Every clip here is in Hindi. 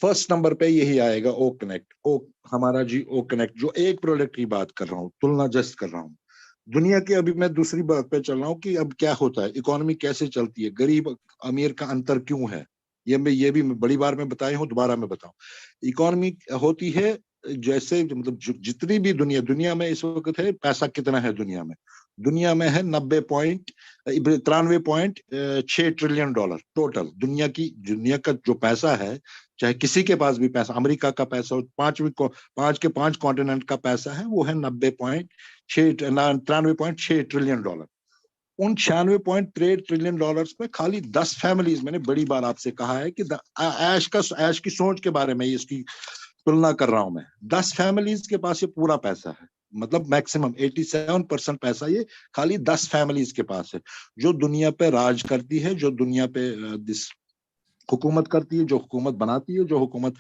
फर्स्ट नंबर पे यही आएगा, ओ कनेक्ट। ओ हमारा जी, ओ कनेक्ट, जो एक प्रोडक्ट की बात कर रहा हूँ, तुलना जस्ट कर रहा हूँ दुनिया की। अभी मैं दूसरी बात पे चल रहा हूँ कि अब क्या होता है, इकोनॉमी कैसे चलती है, गरीब अमीर का अंतर क्यों है। ये भी बड़ी बार मैं बताया हूँ, दोबारा मैं बताऊं। इकोनॉमी होती है जैसे, मतलब जितनी भी दुनिया में इस वक्त है, पैसा कितना है दुनिया में? दुनिया में है 93.6 ट्रिलियन डॉलर टोटल। दुनिया का जो पैसा है, चाहे किसी के पास भी पैसा, अमेरिका का पैसा हो, पांच कॉन्टिनेंट का पैसा है, वो है 93.6 ट्रिलियन डॉलर। उन 96.3 ट्रिलियन डॉलर्स में खाली 10 फैमिलीज, मैंने बड़ी बार आपसे कहा है कि ऐश की सोच के बारे में इसकी तुलना कर रहा हूं मैं। 10 फैमिलीज के पास ये पूरा पैसा है, मतलब मैक्सिमम 87% पैसा ये खाली 10 फैमिलीज के पास है, जो दुनिया पे राज करती है, जो दुनिया पे हुकूमत करती है, जो हुकूमत बनाती है, जो हुकूमत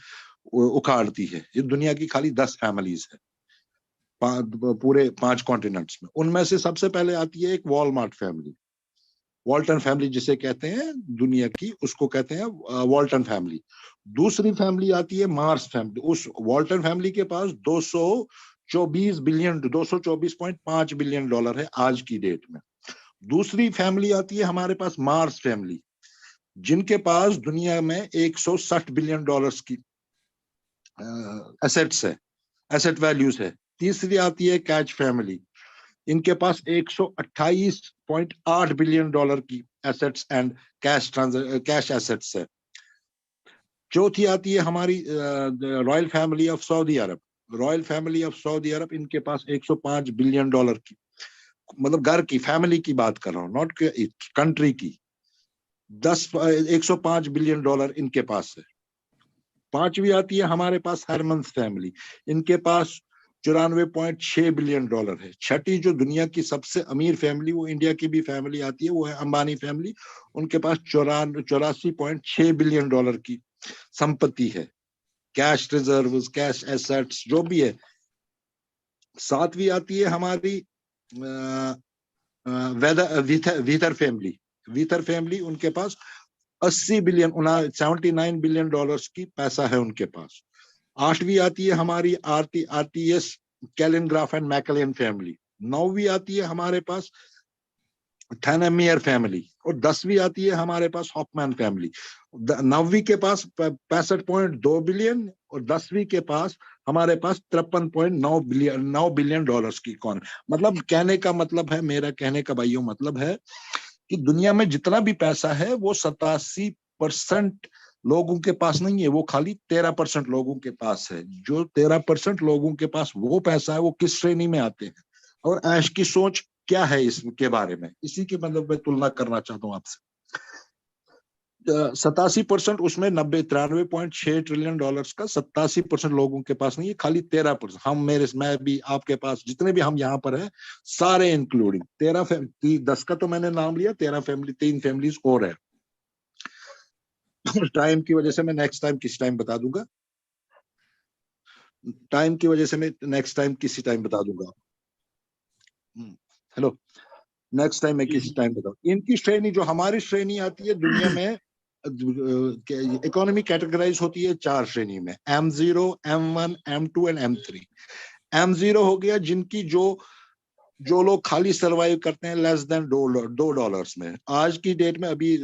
उखाड़ती है। ये दुनिया की खाली 10 फैमिलीज है, पूरे 5 कॉन्टिनेंट्स में। उनमें से सबसे पहले आती है एक वॉलमार्ट फैमिली, वॉल्टन फैमिली जिसे कहते हैं दुनिया की, उसको कहते हैं वॉल्टन फैमिली। दूसरी फैमिली आती है मार्स फैमिली। उस वॉल्टन फैमिली के पास 224.5 बिलियन डॉलर है आज की डेट में। दूसरी फैमिली आती है हमारे पास मार्स फैमिली, जिनके पास दुनिया में 160 बिलियन डॉलर्स की एसेट्स है, एसेट वैल्यूज है। तीसरी आती है कैच फैमिली, इनके पास 128.8 बिलियन डॉलर की एसेट्स एंड कैश एसेट्स है। चौथी आती है हमारी रॉयल फैमिली ऑफ सऊदी अरब। रॉयल फैमिली ऑफ सऊदी अरब, इनके पास 105 बिलियन डॉलर की, मतलब घर की, फैमिली की बात कर रहा हूँ, नॉट कंट्री की। 105 बिलियन डॉलर इनके पास है। पांचवी आती है हमारे पास हरमन्स फैमिली, इनके पास 94.6 बिलियन डॉलर है। छठी जो दुनिया की सबसे अमीर फैमिली, वो इंडिया की भी फैमिली आती है, वो है अंबानी फैमिली। उनके पास 84.6 बिलियन डॉलर की संपत्ति है, कैश रिजर्व, कैश एसेट्स जो भी है। सातवीं आती है हमारी वीथर फैमिली। वीथर फैमिली, उनके पास 79 बिलियन डॉलर्स की पैसा है उनके पास। आठवीं आती है हमारी आरटीएस कैलिनग्राफ एंड मैकलेन फैमिली। नौवीं आती है हमारे पास थैनेमियर फैमिली, और 10वीं आती है हमारे पास हॉफमैन फैमिली। 9वीं के पास 65.2 बिलियन, और 10वीं के पास हमारे पास 53.9 बिलियन डॉलर्स की। कौन, मतलब कहने का मतलब है, मेरा कहने का भाइयों मतलब है कि दुनिया में जितना भी पैसा है वो 87% लोगों के पास नहीं है, वो खाली 13% लोगों के पास है। जो 13% लोगों के पास वो पैसा है, वो किस श्रेणी में आते हैं, और ऐश की सोच क्या है इसके बारे में, इसी के मतलब मैं तुलना करना चाहता हूँ आपसे। 87% उसमें 93.6 ट्रिलियन डॉलर्स का 87% लोगों के पास नहीं है, खाली 13%। मैं भी, आपके पास जितने भी हम यहाँ पर है, सारे इंक्लूडिंग 10 का तो मैंने नाम लिया, 3 फैमिलीज और है। टाइम की वजह से मैं नेक्स्ट टाइम किसी टाइम बता दूंगा, टाइम की वजह से मैं नेक्स्ट टाइम किसी टाइम बता दूंगा। हेलो, नेक्स्ट टाइम मैं किसी टाइम बताऊँ। इनकी श्रेणी, जो हमारी श्रेणी आती है दुनिया में, इकोनॉमी कैटेगराइज होती है 4 श्रेणी में, M0, M1, M2 and M3। M0 हो गया जिनकी जो लोग खाली सरवाइव करते हैं लेस देन $2 में। आज की डेट में अभी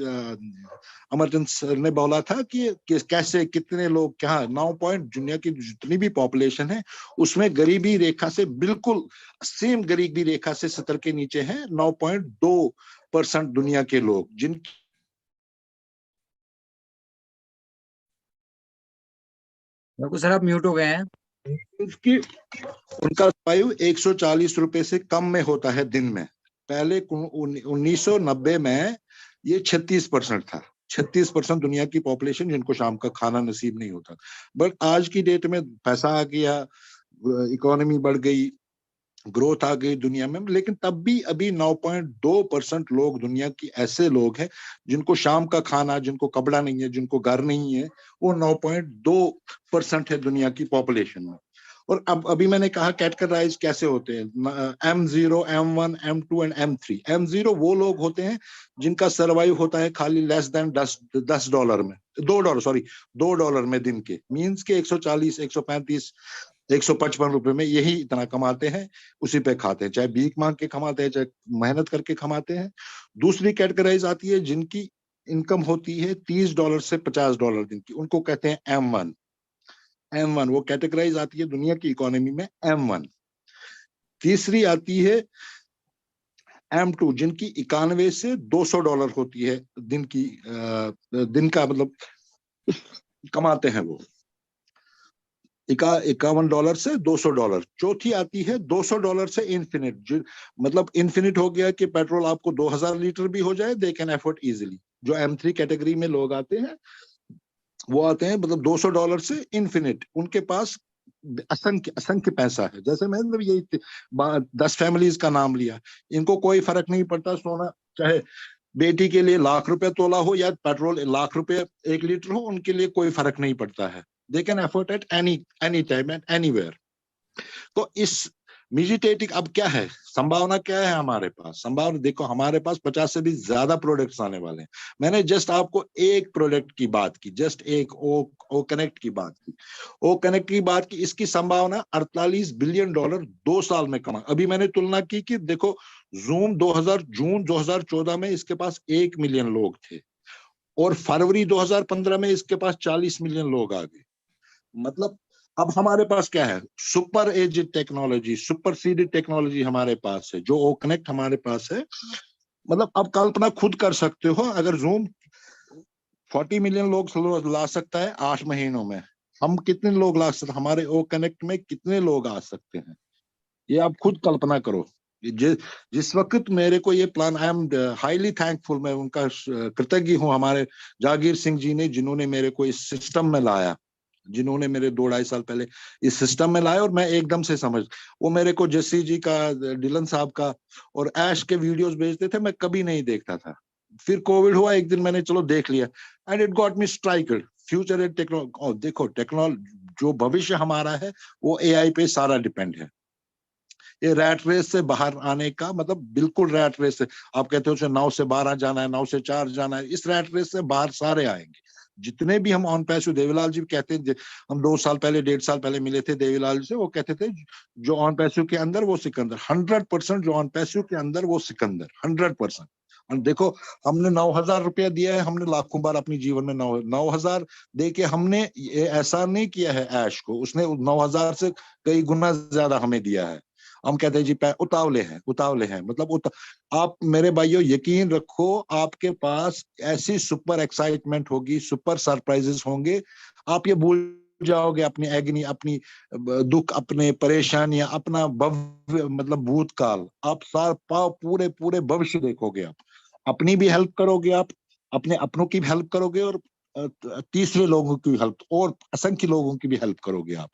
अमरचंद सर ने बोला था कि कैसे कितने लोग, क्या 9 पॉइंट, दुनिया की जितनी भी पॉपुलेशन है उसमें गरीबी रेखा से बिल्कुल सेम, गरीबी रेखा से 70 के नीचे है 9.2% दुनिया के लोग, जिनकी सर आप म्यूट हो गए हैं। उनका सरवाइव 140 रुपए से कम में होता है दिन में। पहले 1990 में ये 36% था। 36% दुनिया की पॉपुलेशन जिनको शाम का खाना नसीब नहीं होता। बट आज की डेट में पैसा आ गया, इकोनॉमी बढ़ गई, ग्रोथ आ गई दुनिया में, लेकिन तब भी अभी 9.2% लोग दुनिया की ऐसे लोग हैं जिनको शाम का खाना, जिनको कपड़ा नहीं है, जिनको घर नहीं है, वो 9.2% है दुनिया की पॉपुलेशन में। और अब अभी मैंने कहा कैटेगराइज कैसे होते हैं, M0, M1, M2 and M3। M0 वो लोग होते हैं जिनका सर्वाइव होता है खाली लेस देन $10 में, $2 में दिन के, मीन्स के 140, 135, 155 रुपए में यही इतना कमाते हैं, उसी पे खाते हैं, चाहे भीख मांग के कमाते हैं, चाहे मेहनत करके कमाते हैं। दूसरी कैटेगराइज आती है जिनकी इनकम होती है $30 से $50 दिन की, उनको कहते हैं M1। वो कैटेगराइज आती है दुनिया की इकोनॉमी में M1। तीसरी आती है M2 जिनकी 91 से $200 होती है दिन की, दिन का मतलब कमाते हैं वो, $51 से $200। चौथी आती है $200 से इन्फिनिट, मतलब इन्फिनिट हो गया कि पेट्रोल आपको 2000 लीटर भी हो जाए, दे कैन एफोर्ड इजिली। जो M3 कैटेगरी में लोग आते हैं वो आते हैं मतलब $200 से इन्फिनिट, उनके पास असंख्य असंख्य पैसा है। जैसे मैंने यही 10 फैमिलीज का नाम लिया, इनको कोई फर्क नहीं पड़ता, सोना चाहे बेटी के लिए ₹1,00,000 तोला हो या पेट्रोल ₹1,00,000 1 लीटर हो, उनके लिए कोई फर्क नहीं पड़ता है। They can afford at any time and anywhere. तो इस मिजिटेटिंग अब क्या है, संभावना क्या है हमारे पास? संभावना देखो, हमारे पास 50 से भी ज्यादा प्रोडक्ट्स आने वाले हैं। मैंने जस्ट आपको एक प्रोडक्ट की बात की, जस्ट एक ओ कनेक्ट की बात की, ओ कनेक्ट की बात की। इसकी संभावना $48 बिलियन 2 साल में कमा। अभी मैंने तुलना की कि देखो, जून 2014 में इसके पास 1 मिलियन लोग थे और फरवरी 2015 में इसके पास 40 मिलियन लोग आ गए। मतलब अब हमारे पास क्या है, super aged technology, super seeded technology हमारे पास है, जो ओ कनेक्ट हमारे पास है। मतलब अब कल्पना खुद कर सकते हो, अगर जूम 40 मिलियन लोग ला सकता है 8 महीनों में, हम कितने लोग ला सकते, हमारे ओ कनेक्ट में कितने लोग आ सकते हैं, ये आप खुद कल्पना करो। जिस वक्त मेरे को ये plan, I am highly thankful, मैं उनका कृतज्ञ हूँ हमारे जागीर सिंह जी ने, जिन्होंने मेरे को इस सिस्टम में लाया, जिन्होंने मेरे 2-2.5 साल पहले इस सिस्टम में लाया और मैं एकदम से समझ, वो मेरे को जस्सी जी का, डिलन साहब का और ऐश के वीडियोस भेजते थे, मैं कभी नहीं देखता था। फिर कोविड हुआ, एक दिन मैंने चलो देख लिया and it got me striked. Future and technology, देखो टेक्नोलॉजी, जो भविष्य हमारा है वो एआई पे सारा डिपेंड है। ये रैट रेस से बाहर आने का मतलब, बिल्कुल रैट रेस से, आप कहते हो 9 से 12 जाना है, 9 से 4 जाना है, इस रैट रेस से बाहर सारे आएंगे। जितने भी हम ऑन पैसिव, देवीलाल जी कहते हैं, हम 2 साल पहले 1.5 साल पहले मिले थे देवीलाल जी से, वो कहते थे जो ऑन पैसिव के अंदर वो सिकंदर, 100% जो ऑन पैसिव के अंदर वो सिकंदर, 100%। और देखो, हमने $9,000 दिया है, हमने लाखों बार अपनी जीवन में 9,000 दे के हमने ये ऐसा नहीं किया है ऐश को, उसने 9,000 से कई गुना ज्यादा हमें दिया है। हम कहते हैं जी उतावले हैं, मतलब आप मेरे भाइयों यकीन रखो, आपके पास ऐसी सुपर एक्साइटमेंट होगी, सुपर सरप्राइजेस होंगे, आप ये भूल जाओगे अपनी एग्नी, अपनी दुख, अपने परेशानियां, अपना भव्य मतलब भूतकाल, आप पूरे पूरे भविष्य देखोगे। आप अपनी भी हेल्प करोगे, आप अपने अपनों की भी हेल्प करोगे और तीसरे लोगों की हेल्प, और असंख्य लोगों की भी हेल्प करोगे आप।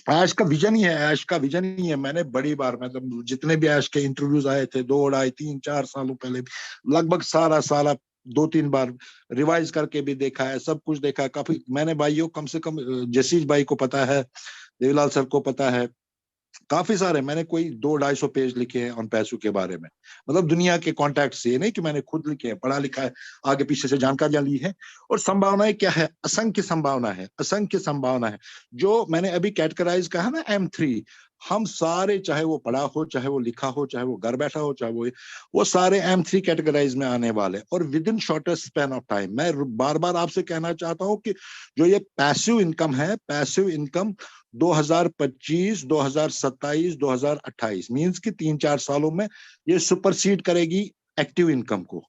ऐश का विजन ही है, ऐश का विजन ही है। मैंने बड़ी बार, मतलब जितने भी ऐश के इंटरव्यूज आए थे 2, 2.5, 3, 4 सालों पहले, लगभग सारा 2-3 बार रिवाइज करके भी देखा है, सब कुछ देखा है काफी। मैंने भाइयों कम से कम जसीज भाई को पता है, देवीलाल सर को पता है, काफी सारे, मैंने कोई 200-250 पेज लिखे हैं ऑन पैसों के बारे में, मतलब दुनिया के कॉन्टैक्ट से, नहीं कि मैंने खुद लिखे हैं, पढ़ा लिखा है, आगे पीछे से जानकारियां ली है। और संभावनाएं क्या है, असंख्य संभावना है। जो मैंने अभी कैटेगराइज कहा ना M3, हम सारे, चाहे वो पढ़ा हो, चाहे वो लिखा हो, चाहे वो घर बैठा हो, चाहे वो सारे M3 कैटेगराइज में आने वाले, और with in shortest span of time. मैं बार बार आपसे कहना चाहता हूँ कि जो ये पैसिव इनकम है, पैसिव इनकम 2025, 2027, 2028 मींस कि 3-4 सालों में ये सुपरसीड करेगी एक्टिव इनकम को।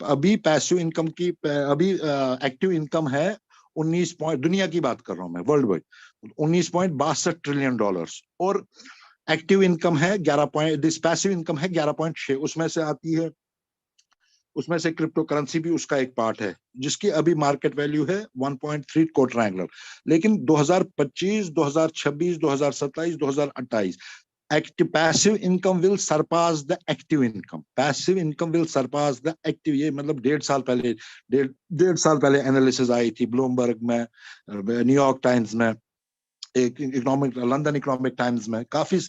अभी पैसिव इनकम की, अभी एक्टिव इनकम है 19 पॉइंट, दुनिया की बात कर रहा हूं मैं, वर्ल्ड वाइड $19.62 ट्रिलियन, और एक्टिव इनकम है 11 दिस पैसिव इनकम है 11.6। उसमें से क्रिप्टो करेंसी भी उसका एक पार्ट है, जिसकी अभी मार्केट वैल्यू है 1.3 कोट्रायंगुलर। लेकिन 2025, 2026, 2027, 2028 passive income will Sarpass the active income, passive income will Sarpass the active. ये मतलब 1.5 साल पहले एनालिसिस आई थी ब्लूमबर्ग में, न्यूयॉर्क टाइम्स में, एक इकोनॉमिक लंदन इकोनॉमिक टाइम्स में काफी,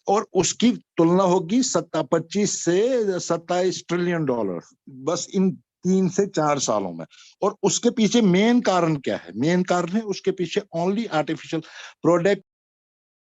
और उसकी तुलना होगी 25 से 27 ट्रिलियन डॉलर बस इन 3 से 4 सालों में। और उसके पीछे मेन कारण क्या है? मेन कारण है उसके पीछे ओनली आर्टिफिशियल प्रोडक्ट